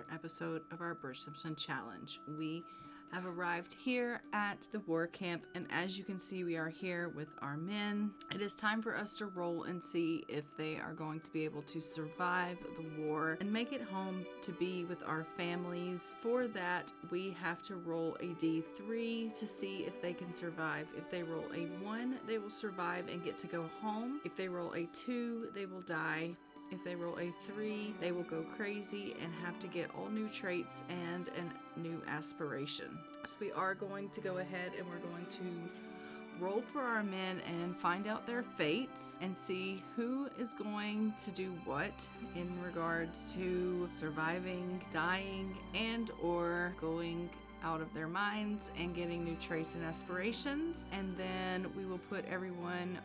another episode of our Bridgesimton challenge. We have arrived here at the war camp, and as you can see, we are here with our men. It is time for us to roll and see if they are going to be able to survive the war and make it home to be with our families. For that, we have to roll a D3 to see if they can survive. If they roll a 1, they will survive and get to go home. If they roll a 2, they will die. If they roll a 3, they will go crazy and have to get all new traits and a new aspiration. So we are going to go ahead and we're going to roll for our men and find out their fates and see who is going to do what in regards to surviving, dying, and or going out of their minds and getting new traits and aspirations. And then we will put everyone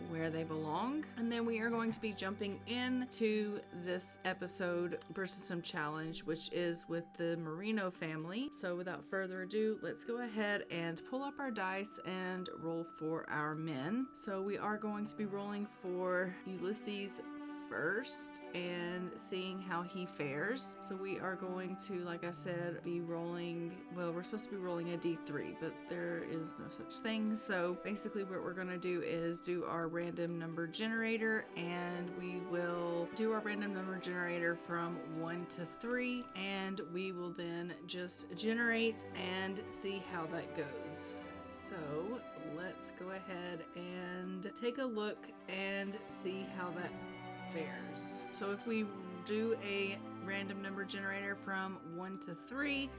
where they belong. And then we are going to be jumping into this episode Bridgesimton challenge, which is with the Merino family. So without further ado, let's go ahead and pull up our dice and roll for our men. So we are going to be rolling for Ulysses first and seeing how he fares. So we are going to, like I said, be rolling, well, we're supposed to be rolling a D3, but there is no such thing. So basically what we're going to do is do our random number generator, and we will do our random number generator from 1 to 3, and we will then just generate and see how that goes. So let's go ahead and take a look and see how that fares. So if we do a random number generator from 1 to 3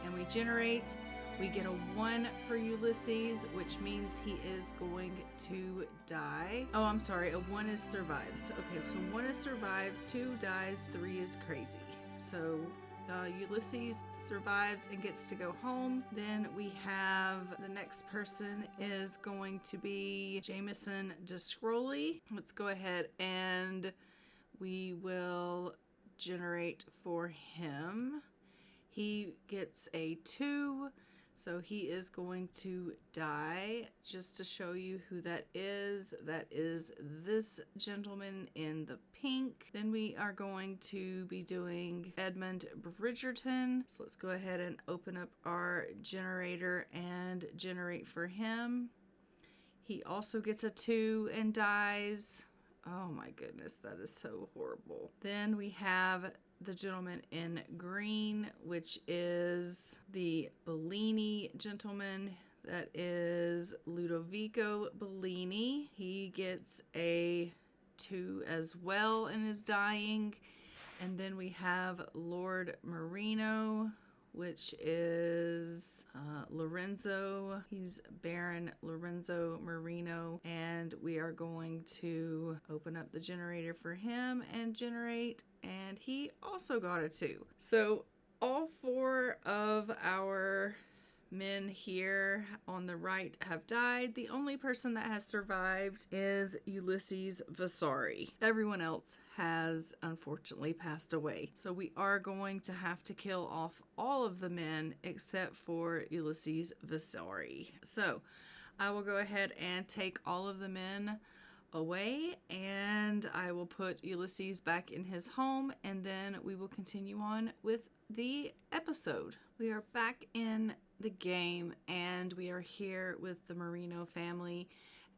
and we generate, we get a 1 for Ulysses, which means he is going to die. Oh, I'm sorry, a 1 is survives. Okay, so 1 is survives, 2 dies, 3 is crazy. So Ulysses survives and gets to go home. Then we have the next person is going to be Jameson Discrowley. Let's go ahead and we will generate for him. He gets a 2. So he is going to die. Just to show you who that is this gentleman in the pink. Then we are going to be doing Edmund Bridgerton. So let's go ahead and open up our generator and generate for him. He also gets a 2 and dies. Oh my goodness, that is so horrible. Then we have the gentleman in green, which is the Bellini gentleman. That is Ludovico Bellini. He gets a 2 as well and is dying. And then we have Lord Marino, which is Lorenzo. He's Baron Lorenzo Marino, and we are going to open up the generator for him and generate, and he also got a 2. So all 4 of our men here on the right have died. The only person that has survived is Ulysses Vasari. Everyone else has unfortunately passed away. So we are going to have to kill off all of the men except for Ulysses Vasari. So I will go ahead and take all of the men away, and I will put Ulysses back in his home, and then we will continue on with the episode. We are back in the game, and we are here with the Merino family.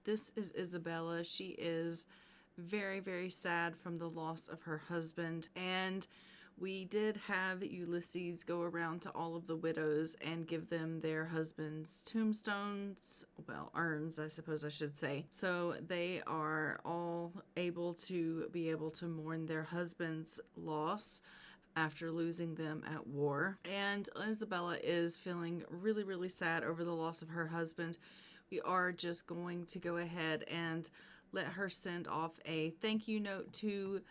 This is Isabella. She is very, very sad from the loss of her husband, and we did have Ulysses go around to all of the widows and give them their husbands' tombstones, well, urns, I suppose I should say. So they are all able to mourn their husband's loss after losing them at war. And Isabella is feeling really, really sad over the loss of her husband. We are just going to go ahead and let her send off a thank you note to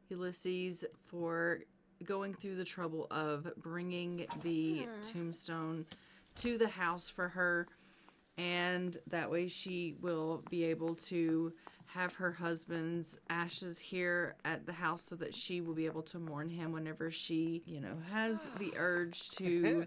Ulysses for going through the trouble of bringing the tombstone to the house for her, and that way she will be able to have her husband's ashes here at the house so that she will be able to mourn him whenever she, has the urge to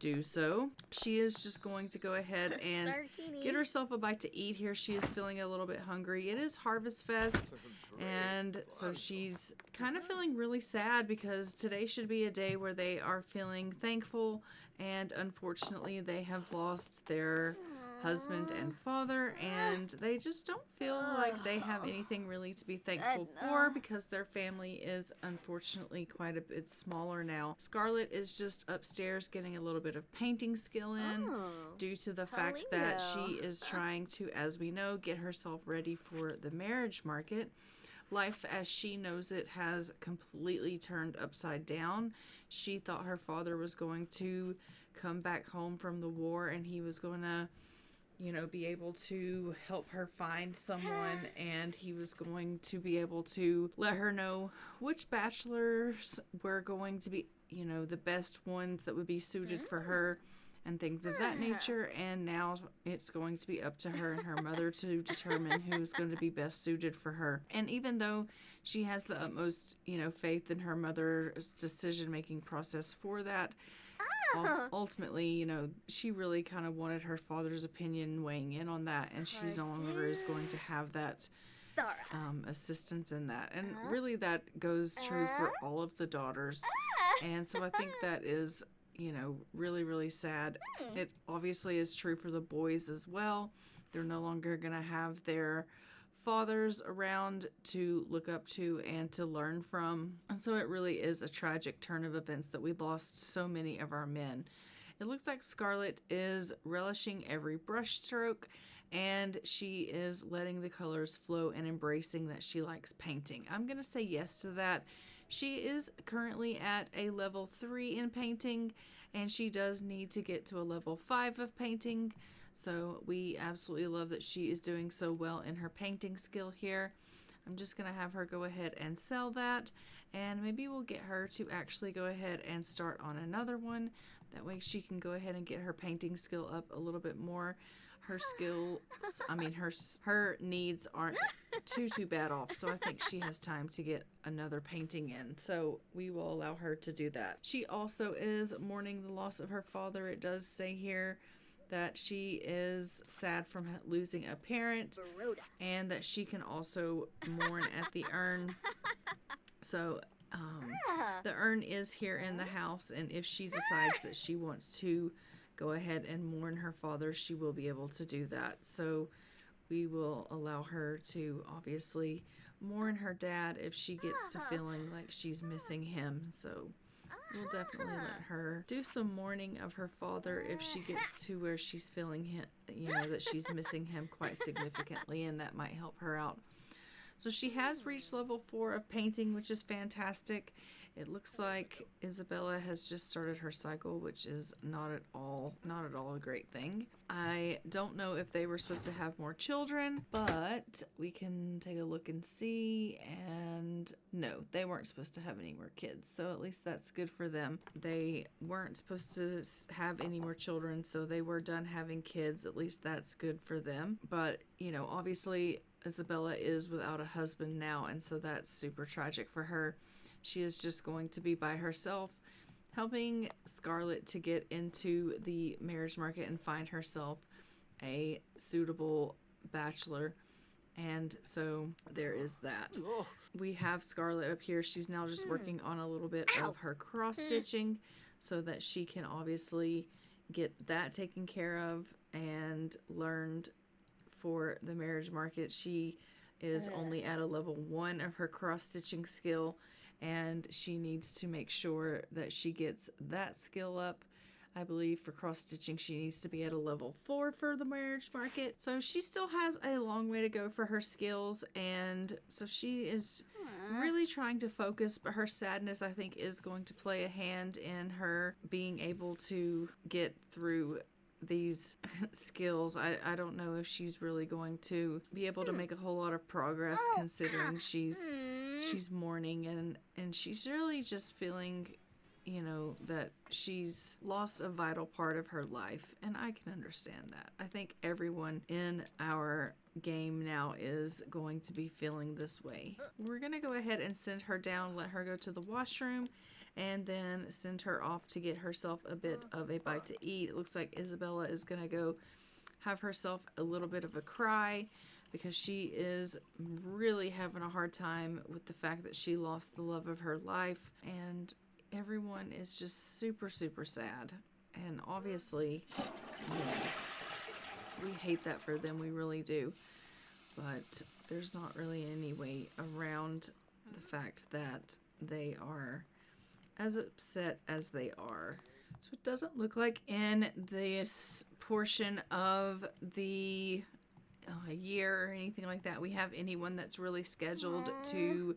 do so. She is just going to go ahead and get herself a bite to eat here. She is feeling a little bit hungry. It is Harvest Fest, and so she's kind of feeling really sad because today should be a day where they are feeling thankful, and unfortunately they have lost their husband and father, and they just don't feel like they have anything really to be thankful for because their family is unfortunately quite a bit smaller now. Scarlett is just upstairs getting a little bit of painting skill in due to the fact that she is trying to, as we know, get herself ready for the marriage market. Life as she knows it has completely turned upside down. She thought her father was going to come back home from the war and he was going to, you know, be able to help her find someone, and he was going to be able to let her know which bachelors were going to be, you know, the best ones that would be suited for her and things of that nature. And now it's going to be up to her and her mother to determine who's going to be best suited for her. And even though she has the utmost, you know, faith in her mother's decision-making process for that, ultimately, you know, she really kind of wanted her father's opinion weighing in on that, and she's no longer is going to have that assistance in that. And really that goes true for all of the daughters. And so I think that is, you know, really, really sad. It obviously is true for the boys as well. They're no longer going to have their fathers around to look up to and to learn from. And so it really is a tragic turn of events that we lost so many of our men. It looks like Scarlett is relishing every brush stroke, and she is letting the colors flow and embracing that she likes painting. I'm going to say yes to that. She is currently at a level 3 in painting, and she does need to get to a level 5 of painting. So we absolutely love that she is doing so well in her painting skill here. I'm just going to have her go ahead and sell that, and maybe we'll get her to actually go ahead and start on another one. That way she can go ahead and get her painting skill up a little bit more. Her skills, I mean, her needs aren't too bad off, so I think she has time to get another painting in. So we will allow her to do that. She also is mourning the loss of her father. It does say here that she is sad from losing a parent, and that she can also mourn at the urn. So the urn is here in the house, and if she decides that she wants to go ahead and mourn her father, she will be able to do that. So we will allow her to obviously mourn her dad if she gets to feeling like she's missing him. So we'll definitely let her do some mourning of her father if she gets to where she's feeling him, you know, that she's missing him quite significantly, and that might help her out. So she has reached level 4 of painting, which is fantastic. It looks like Isabella has just started her cycle, which is not at all a great thing. I don't know if they were supposed to have more children, but we can take a look and see. And no, they weren't supposed to have any more kids. So at least that's good for them. They weren't supposed to have any more children, so they were done having kids. At least that's good for them. But, you know, obviously Isabella is without a husband now, and so that's super tragic for her. She is just going to be by herself, helping Scarlett to get into the marriage market and find herself a suitable bachelor. And so there is that. We have Scarlett up here. She's now just working on a little bit of her cross-stitching so that she can obviously get that taken care of and learned for the marriage market. She is only at a level 1 of her cross-stitching skill, and she needs to make sure that she gets that skill up. I believe for cross-stitching she needs to be at a level 4 for the marriage market. So she still has a long way to go for her skills, and so she is really trying to focus, but her sadness, I think, is going to play a hand in her being able to get through these skills. I don't know if she's really going to be able to make a whole lot of progress, considering she's mourning, and she's really just feeling, you know, that she's lost a vital part of her life, and I can understand that. I think everyone in our game now is going to be feeling this way. We're gonna go ahead and send her down, let her go to the washroom, and then send her off to get herself a bit of a bite to eat. It looks like Isabella is going to go have herself a little bit of a cry because she is really having a hard time with the fact that she lost the love of her life, and everyone is just super, super sad. And obviously, we hate that for them, we really do. But there's not really any way around the fact that they are as upset as they are. So it doesn't look like in this portion of the year or anything like that we have anyone that's really scheduled to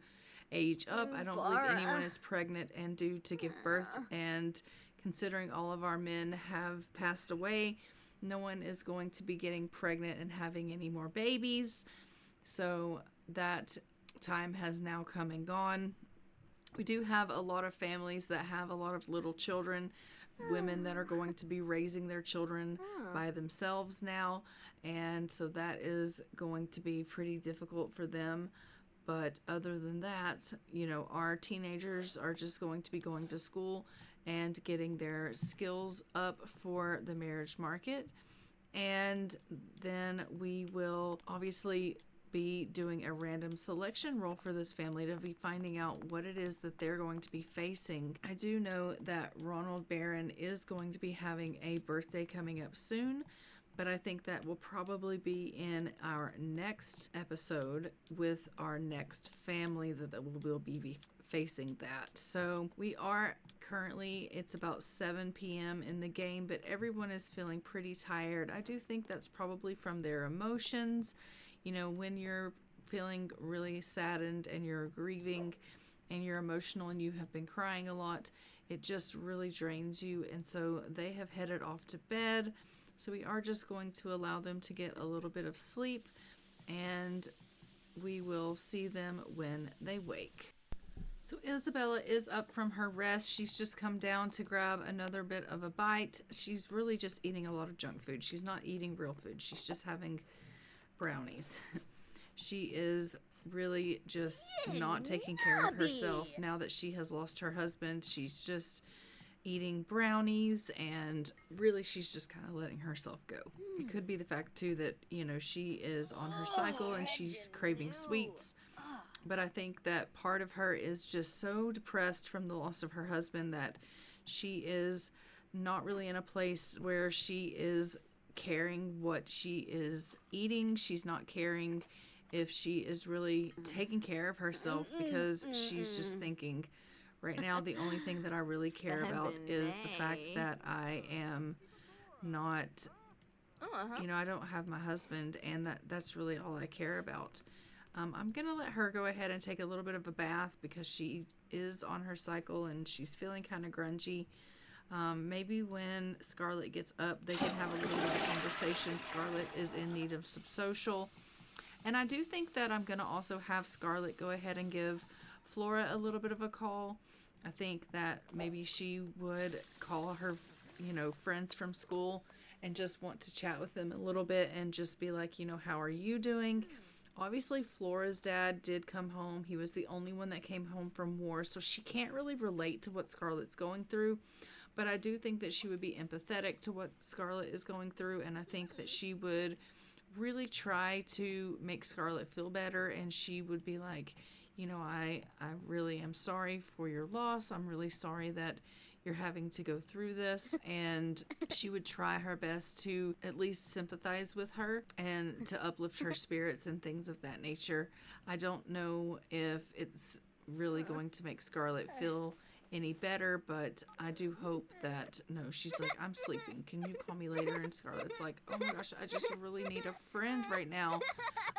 age up. I don't believe anyone is pregnant and due to give birth, and considering all of our men have passed away, no one is going to be getting pregnant and having any more babies. So that time has now come and gone. We do have a lot of families that have a lot of little children, women that are going to be raising their children by themselves now, and so that is going to be pretty difficult for them. But other than that, our teenagers are just going to be going to school and getting their skills up for the marriage market. And then we will obviously be doing a random selection roll for this family to be finding out what it is that they're going to be facing. I do know that Ronald Barron is going to be having a birthday coming up soon, but I think that will probably be in our next episode with our next family that will be facing that. So we are currently, it's about 7 p.m. in the game, but everyone is feeling pretty tired. I do think that's probably from their emotions. When you're feeling really saddened and you're grieving and you're emotional and you have been crying a lot, it just really drains you. And so they have headed off to bed. So we are just going to allow them to get a little bit of sleep, and we will see them when they wake. So Isabella is up from her rest. She's just come down to grab another bit of a bite. She's really just eating a lot of junk food. She's not eating real food. She's just having brownies. She is really just not taking care of herself now that she has lost her husband. She's just eating brownies, and really she's just kind of letting herself go. It could be the fact too that she is on her cycle and she's craving sweets, but I think that part of her is just so depressed from the loss of her husband that she is not really in a place where she is caring what she is eating. She's not caring if she is really taking care of herself, because she's just thinking, right now, the only thing that I really care about is the fact that I am not, I don't have my husband, and that's really all I care about. I'm going to let her go ahead and take a little bit of a bath because she is on her cycle and she's feeling kind of grungy. Maybe when Scarlett gets up, they can have a little bit of conversation. Scarlett is in need of some social. And I do think that I'm going to also have Scarlett go ahead and give Flora a little bit of a call. I think that maybe she would call her, friends from school and just want to chat with them a little bit and just be like, how are you doing? Obviously, Flora's dad did come home. He was the only one that came home from war, so she can't really relate to what Scarlett's going through. But I do think that she would be empathetic to what Scarlett is going through, and I think that she would really try to make Scarlett feel better, and she would be like, I really am sorry for your loss. I'm really sorry that you're having to go through this. And she would try her best to at least sympathize with her and to uplift her spirits and things of that nature. I don't know if it's really going to make Scarlett feel any better, but I do hope that, no, she's like, I'm sleeping. Can you call me later? And Scarlett's like, oh my gosh, I just really need a friend right now.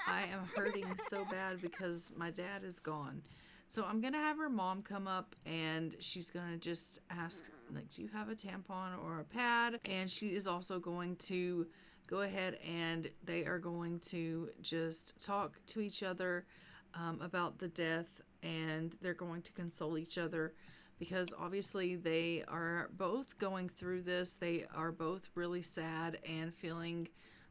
I am hurting so bad because my dad is gone. So I'm going to have her mom come up, and she's going to just ask, like, do you have a tampon or a pad? And she is also going to go ahead and they are going to just talk to each other about the death, and they're going to console each other, because obviously they are both going through this. They are both really sad and feeling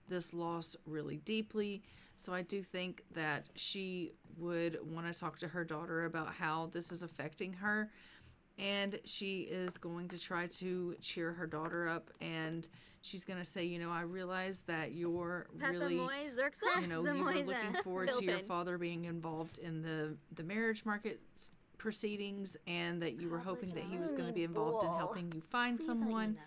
this loss really deeply. So I do think that she would want to talk to her daughter about how this is affecting her, And she is going to try to cheer her daughter up, and she's going to say, you know, I realize that you're really, you know, you were looking forward to your father being involved in the marriage market proceedings, and that you were hoping that he was going to be involved in helping you find someone.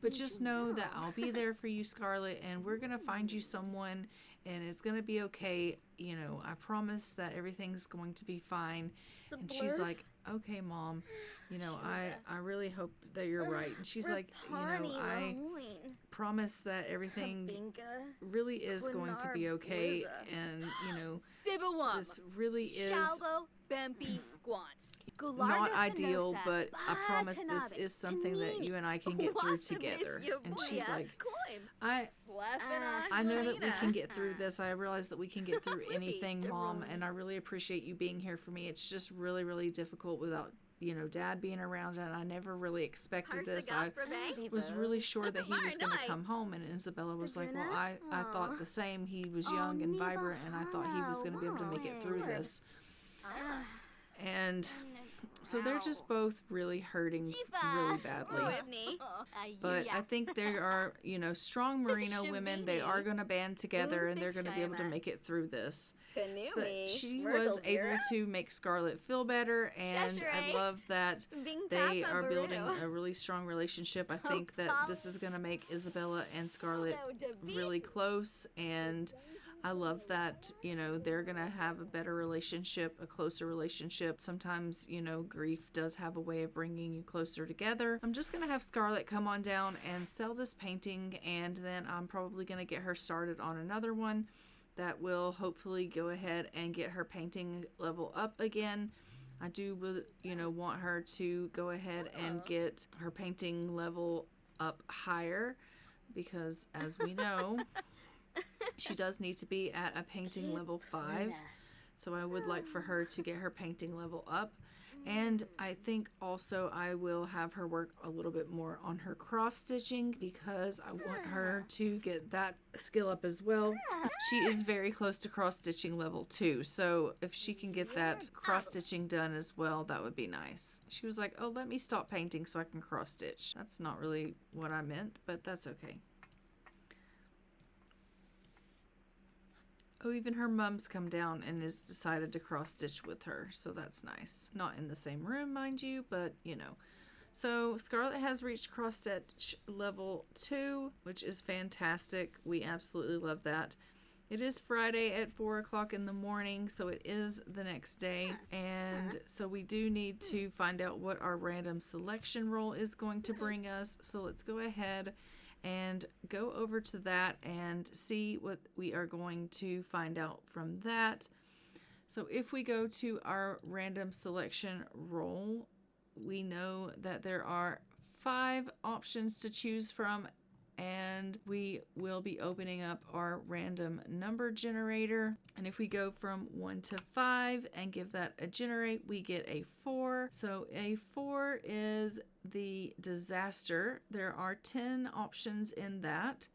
But just know that I'll be there for you, Scarlett, and we're going to find you someone, and it's going to be okay. You know, I promise that everything's going to be fine. And she's like, okay, Mom, you know, I really hope that you're right. And she's like, you know, I promise that everything really is going to be okay. And, you know, this really is not ideal, but I promise this is something that you and I can get through together. And she's like, I know that we can get through this. I realize that we can get through anything, Mom, and I really appreciate you being here for me. It's just really, really difficult without, you know, Dad being around, and I never really expected this. I was really sure that he was going to come home, and Isabella was like, well, I thought the same. He was young and vibrant, and I thought he was going to be able to make it through this. And so they're just both really hurting really badly. But I think they are, you know, strong merino women. They are going to band together, and they're going to be able to make it through this. But she was able to make Scarlett feel better, and I love that they are building a really strong relationship. I think that this is going to make Isabella and Scarlett really close, and I love that, you know, they're going to have a better relationship, a closer relationship. Sometimes, you know, grief does have a way of bringing you closer together. I'm just going to have Scarlett come on down and sell this painting, and then I'm probably going to get her started on another one that will hopefully go ahead and get her painting level up again. I do, you know, want her to go ahead and get her painting level up higher, because as we know, she does need to be at a painting level 5. So I would like for her to get her painting level up. And I think also I will have her work a little bit more on her cross stitching, because I want her to get that skill up as well. She is very close to cross stitching level 2. So if she can get that cross stitching done as well, that would be nice. She was like, oh, let me stop painting so I can cross stitch. That's not really what I meant, but that's okay. Oh, even her mom's come down and has decided to cross stitch with her, so that's nice. Not in the same room, mind you, but you know. So Scarlett has reached cross stitch level 2, which is fantastic. We absolutely love that. It is Friday at 4 o'clock in the morning, so it is the next day, and so we do need to find out what our random selection roll is going to bring us. So let's go ahead and go over to that and see what we are going to find out from that. So if we go to our random selection roll, we know that there are 5 options to choose from, and we will be opening up our random number generator. And if we go from 1 to 5 and give that a generate, we get a 4. So a 4 is the disaster. There are 10 options in that.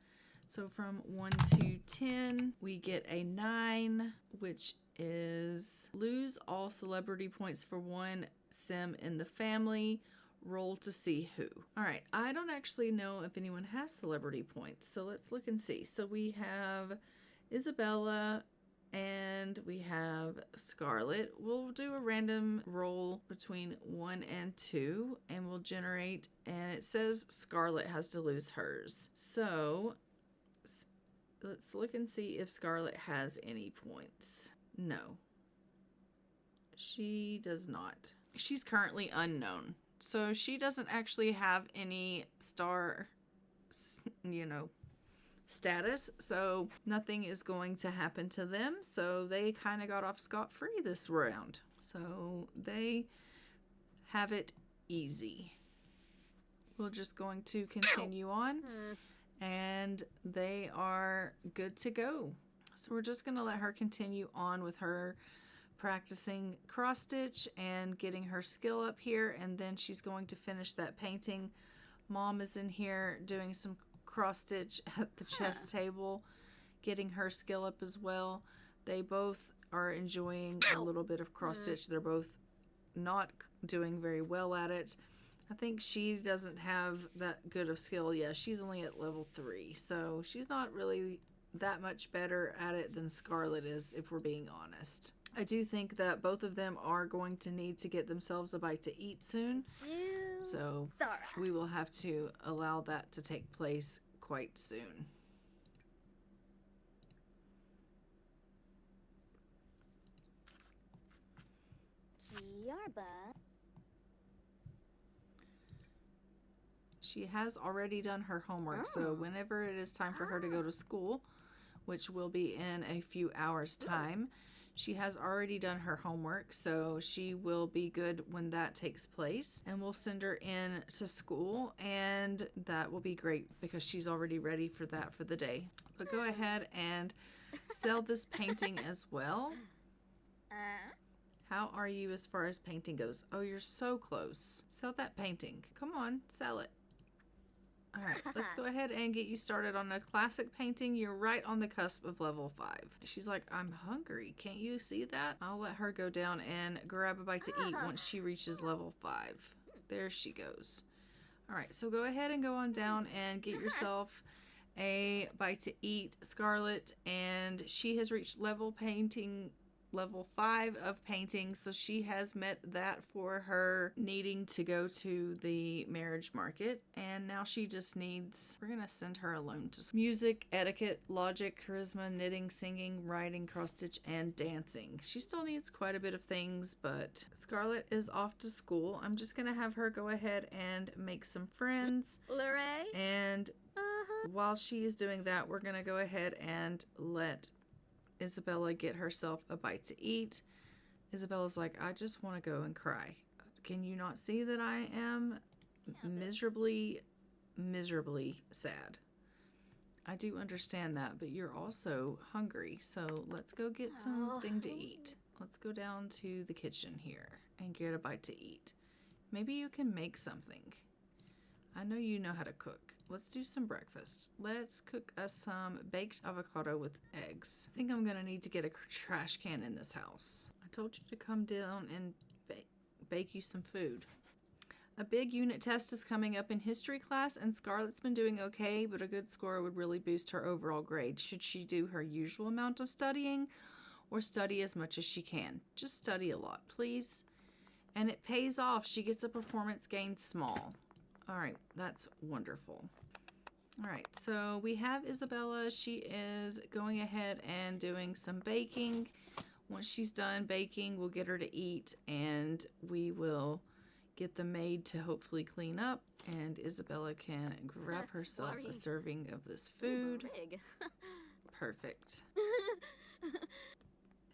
So from 1 to 10, we get a 9, which is lose all celebrity points for one sim in the family. Roll to see who. All right, I don't actually know if anyone has celebrity points, so let's look and see. So we have Isabella and we have Scarlett. We'll do a random roll between 1 and 2, and we'll generate, and it says Scarlett has to lose hers. So let's look and see if Scarlett has any points. No, she does not. She's currently unknown. So she doesn't actually have any star, you know, status. So nothing is going to happen to them. So they kind of got off scot-free this round. So they have it easy. We're just going to continue on. And they are good to go. So we're just going to let her continue on with her practicing cross stitch and getting her skill up here, and then she's going to finish that painting. Mom is in here doing some cross stitch at the chess table, getting her skill up as well. They both are enjoying a little bit of cross stitch. They're both not doing very well at it. I think she doesn't have that good of skill. Yeah, she's only at level 3, so she's not really that much better at it than Scarlet is, if we're being honest. I do think that both of them are going to need to get themselves a bite to eat soon, so we will have to allow that to take place quite soon. She has already done her homework, so whenever it is time for her to go to school, which will be in a few hours' time, she has already done her homework, so she will be good when that takes place. And we'll send her in to school, and that will be great because she's already ready for that for the day. But go ahead and sell this painting as well. How are you as far as painting goes? Oh, you're so close. Sell that painting. Come on, sell it. All right, let's go ahead and get you started on a classic painting. You're right on the cusp of level 5. She's like, I'm hungry. Can't you see that? I'll let her go down and grab a bite to eat once she reaches level 5. There she goes. All right, so go ahead and go on down and get yourself a bite to eat, Scarlet. And she has reached level 5 of painting, so she has met that for her needing to go to the marriage market, and now she just needs, we're gonna send her alone to music, etiquette, logic, charisma, knitting, singing, writing, cross stitch, and dancing. She still needs quite a bit of things, but Scarlet is off to school. I'm just gonna have her go ahead and make some friends, and while she is doing that, we're gonna go ahead and let Isabella get herself a bite to eat. Isabella's like, I just want to go and cry. Can you not see that I am miserably sad? I do understand that, but you're also hungry, so let's go get something to eat. Let's go down to the kitchen here and get a bite to eat. Maybe you can make something. I know you know how to cook. Let's do some breakfast. Let's cook us some baked avocado with eggs. I think I'm gonna need to get a trash can in this house. I told you to come down and bake you some food. A big unit test is coming up in history class, and Scarlet's been doing okay, but a good score would really boost her overall grade. Should she do her usual amount of studying or study as much as she can? Just study a lot, please. And it pays off. She gets a performance gain small. All right, that's wonderful. All right, so we have Isabella. She is going ahead and doing some baking. Once she's done baking, we'll get her to eat, and we will get the maid to hopefully clean up, and Isabella can grab herself a serving of this food. Perfect.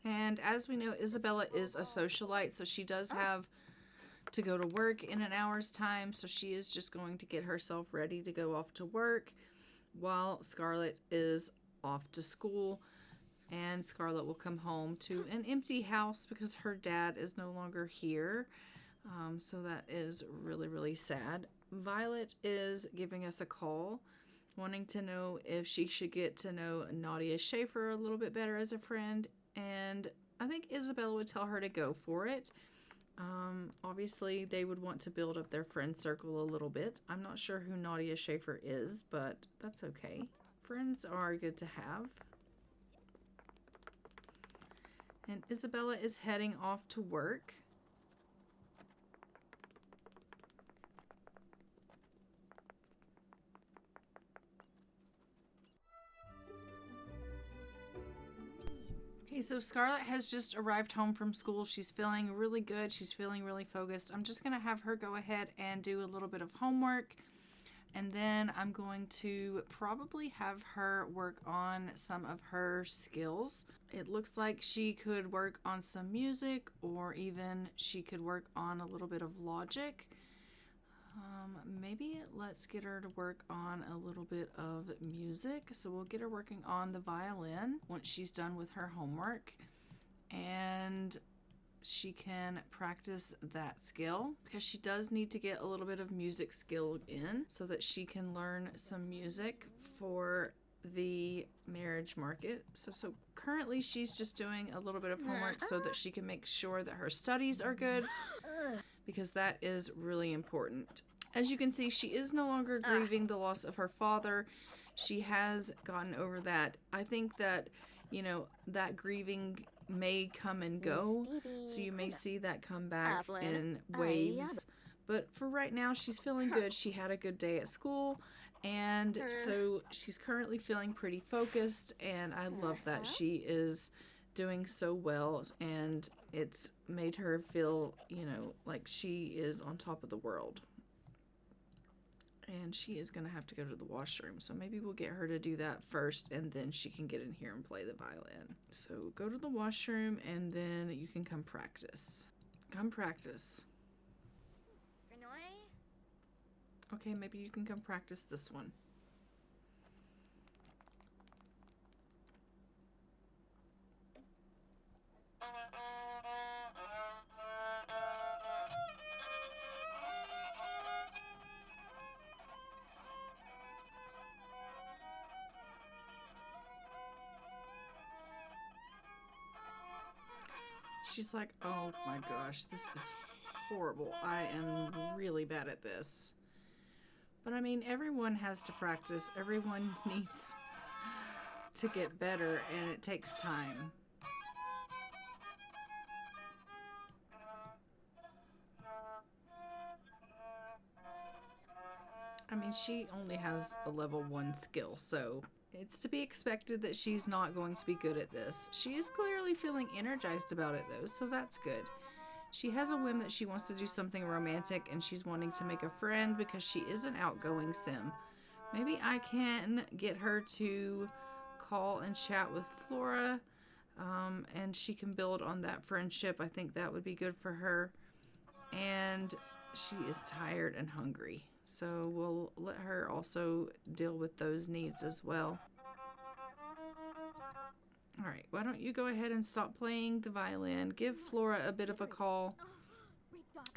And as we know, Isabella is a socialite, so she does have to go to work in an hour's time, so she is just going to get herself ready to go off to work while Scarlet is off to school. And Scarlet will come home to an empty house because her dad is no longer here, so that is really sad. Violet is giving us a call, wanting to know if she should get to know Nadia Schaefer a little bit better as a friend, and I think Isabella would tell her to go for it. Obviously, they would want to build up their friend circle a little bit. I'm not sure who Nadia Schaefer is, but that's okay. Friends are good to have. And Isabella is heading off to work. Okay, so Scarlet has just arrived home from school. She's feeling really good. She's feeling really focused. I'm just going to have her go ahead and do a little bit of homework. And then I'm going to probably have her work on some of her skills. It looks like she could work on some music, or even she could work on a little bit of logic. Maybe let's get her to work on a little bit of music. So we'll get her working on the violin once she's done with her homework, and she can practice that skill because she does need to get a little bit of music skill in so that she can learn some music for the marriage market. So currently she's just doing a little bit of homework so that she can make sure that her studies are good, because that is really important. As you can see, she is no longer grieving the loss of her father. She has gotten over that. I think that, you know, that grieving may come and go, so you may see that come back in waves. But for right now, she's feeling good. She had a good day at school, and so she's currently feeling pretty focused, and I love that she is doing so well, and it's made her feel, you know, like she is on top of the world. And she is going to have to go to the washroom, so maybe we'll get her to do that first, and then she can get in here and play the violin. So go to the washroom, and then you can come practice. Come practice. Okay, maybe you can come practice this one. She's like, oh my gosh, this is horrible. I am really bad at this. But I mean, everyone has to practice. Everyone needs to get better, and it takes time. I mean, she only has a level 1 skill, so it's to be expected that she's not going to be good at this. She is clearly feeling energized about it, though, so that's good. She has a whim that she wants to do something romantic, and she's wanting to make a friend because she is an outgoing sim. Maybe I can get her to call and chat with Flora, and she can build on that friendship. I think that would be good for her. And she is tired and hungry, so we'll let her also deal with those needs as well. Alright, why don't you go ahead and stop playing the violin, give Flora a bit of a call,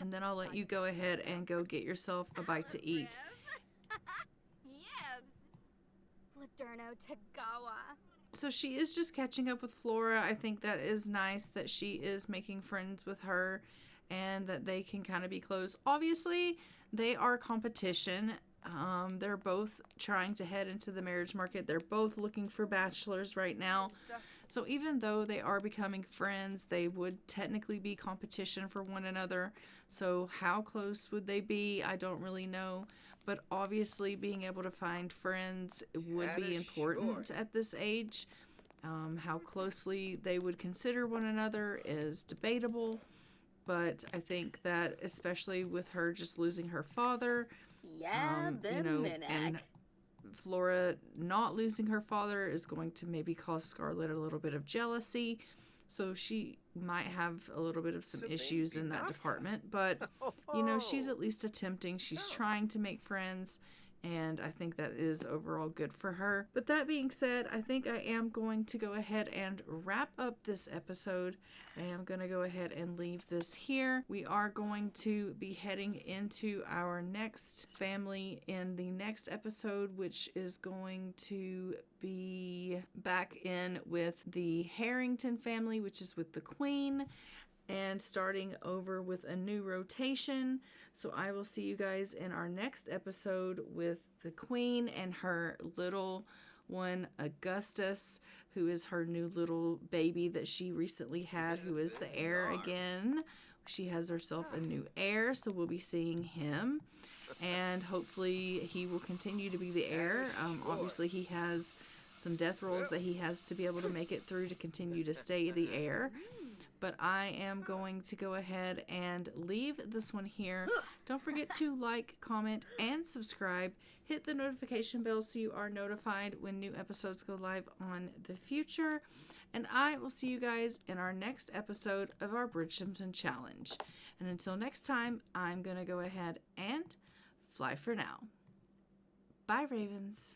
and then I'll let you go ahead and go get yourself a bite to eat. So she is just catching up with Flora. I think that is nice that she is making friends with her and that they can kind of be close. Obviously, they are competition. They're both trying to head into the marriage market. They're both looking for bachelors right now. So even though they are becoming friends, they would technically be competition for one another. So how close would they be? I don't really know. But obviously being able to find friends would be important at this age. How closely they would consider one another is debatable. But I think that especially with her just losing her father, you know, and Flora not losing her father is going to maybe cause Scarlett a little bit of jealousy. So she might have a little bit of some issues in that department. But, you know, she's at least attempting. She's trying to make friends. And I think that is overall good for her. But that being said, I think I am going to go ahead and wrap up this episode. I am going to go ahead and leave this here. We are going to be heading into our next family in the next episode, which is going to be back in with the Harrington family, which is with the Queen, and starting over with a new rotation. So I will see you guys in our next episode with the Queen and her little one, Augustus, who is her new little baby that she recently had, who is the heir again. She has herself a new heir, so we'll be seeing him. And hopefully he will continue to be the heir. Obviously he has some death rolls that he has to be able to make it through to continue to stay the heir. But I am going to go ahead and leave this one here. Don't forget to like, comment, and subscribe. Hit the notification bell so you are notified when new episodes go live on the future. And I will see you guys in our next episode of our Bridgesimton Challenge. And until next time, I'm going to go ahead and fly for now. Bye, Ravens.